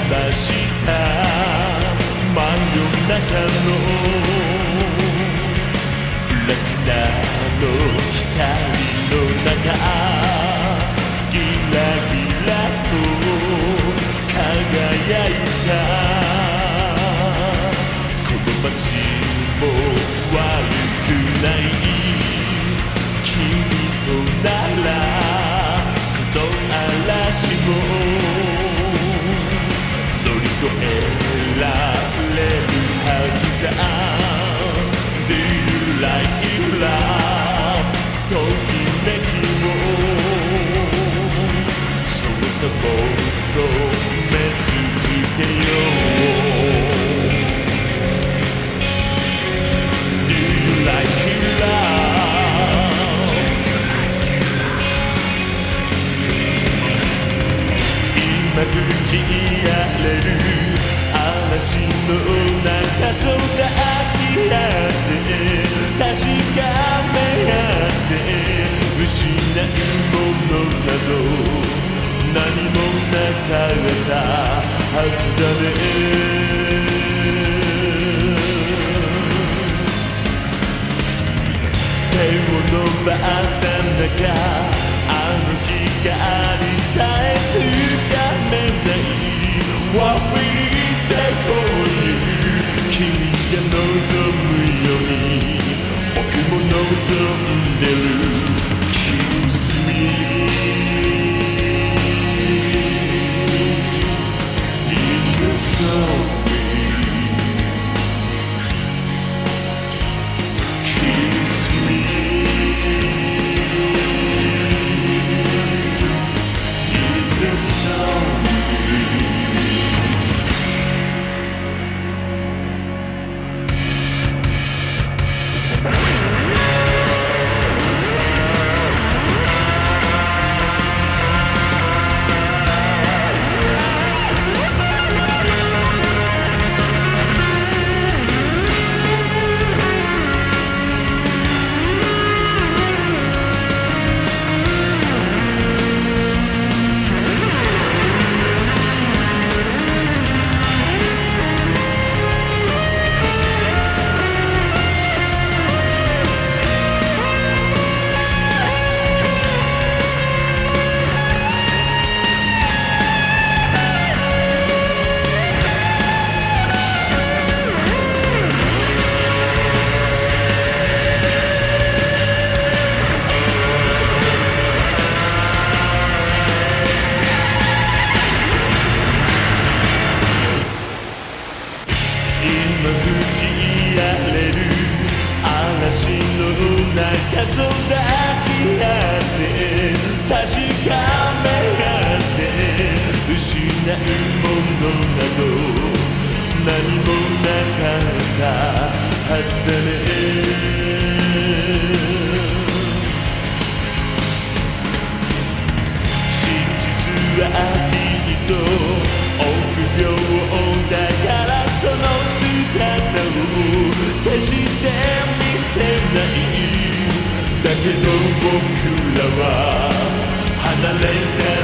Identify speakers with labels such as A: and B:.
A: ばした真夜中のプラチナの光の中ギラギラと輝いたこの街も悪くない君とならこの嵐も乗り越えられるはずさ Do you like love ときめきをそうさもっと目続けよう Do you like love 今吹き荒れる嵐の中空き合って確かめ合って失うものなど何もなかったはずだね手を伸ばさなきゃあの光さえつかめない What we take for you 君が望むように僕も望んでる Kiss me in the sun Kiss me in the sun今吹き荒れる嵐の中空き合って確かめ合って失うものなど何もなかったはずだね真実はきっと臆病だからその姿を決して見せないだけど僕らは離れた